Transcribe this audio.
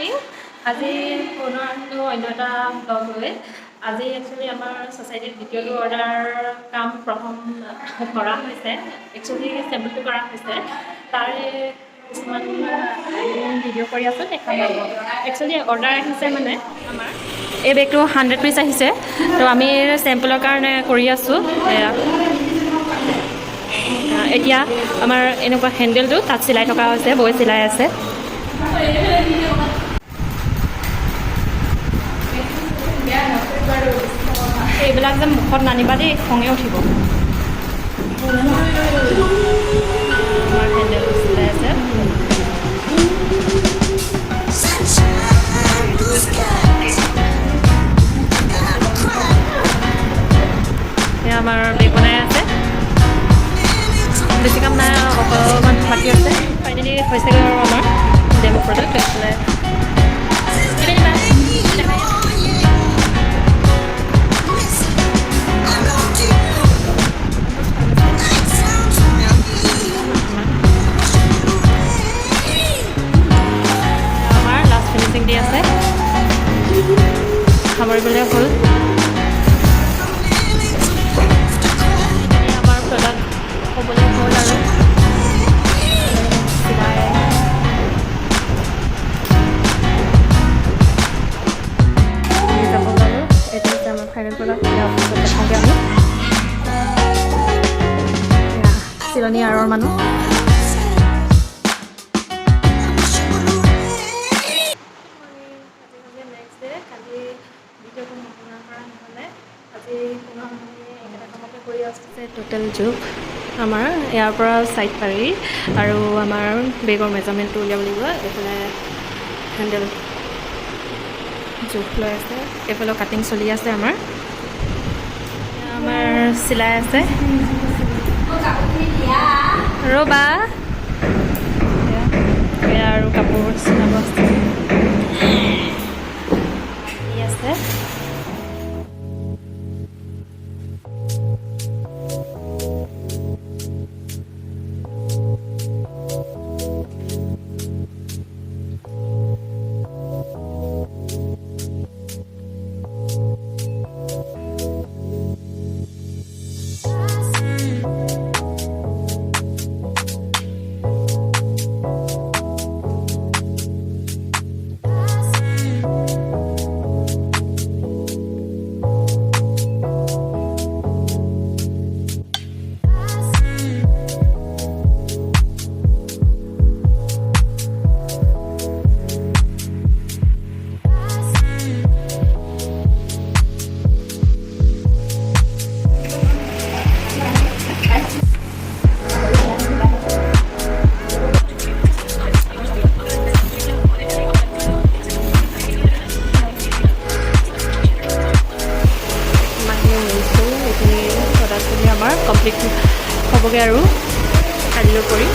morning আজি পুনৰ আহিলোঁ অন্য এটা ব্লগ লৈ আজি একচুৱেলি আমাৰ ছ'চাইটিত দ্বিতীয়টো অৰ্ডাৰ কাম প্ৰথম কৰা হৈছে একচুৱেলি চেম্পলটো কৰা হৈছে তাৰে কিছুমান ভিডিঅ' কৰি আছোঁ দেখাম একচুৱেলি অৰ্ডাৰ আহিছে মানে আমাৰ এই বেগটো 100 পিচ আহিছে তো আমি চেম্পলৰ কাৰণে কৰি আছোঁ এতিয়া আমাৰ এনেকুৱা হেণ্ডেলটো তাত চিলাই থকা হৈছে বৈ চিলাই আছে এইবিলাক যে মুখত নানিবা দেই খঙে উঠিব আমাৰ হেণ্ডেল চিলাই আছে এয়া আমাৰ বেগ বনাই আছে বেছি কাম নাই অকণমান বাকী আছে ফাইনেলি হৈছেগৈ আৰু আমাৰ ডেমো প্ৰডাক্ট এইফালে আমাৰ লাষ্ট ফিনিচিং দি আছে সামৰিবলৈ হ'ল আমাৰ প্ৰডাক্ট হ'বলৈ হ'ল আৰু ফাইনেল প্ৰডাক্ট দেখাওঁগৈ আমি চিলনী আৰৰ মানুহ নেক্সট ডে কালি ভিডিঅ'টো সম্পূৰ্ণ কৰা নহ'লে আজি পুনৰ একেটা কামকে কৰি আছে টোটেল জোখ আমাৰ ইয়াৰ পৰা ছাইড পাৰি আৰু আমাৰ বেগৰ মেজাৰমেণ্টটো উলিয়াব লাগিব এইফালে হেণ্ডেল জোখ লৈ আছে এইফালে কাটিং চলি আছে আমাৰ চিলাই আছে ৰ'বা এয়া আৰু কাপোৰ চিলাব আছে কমপ্লিট হ'বগৈ আৰু কালিলৈ কৰি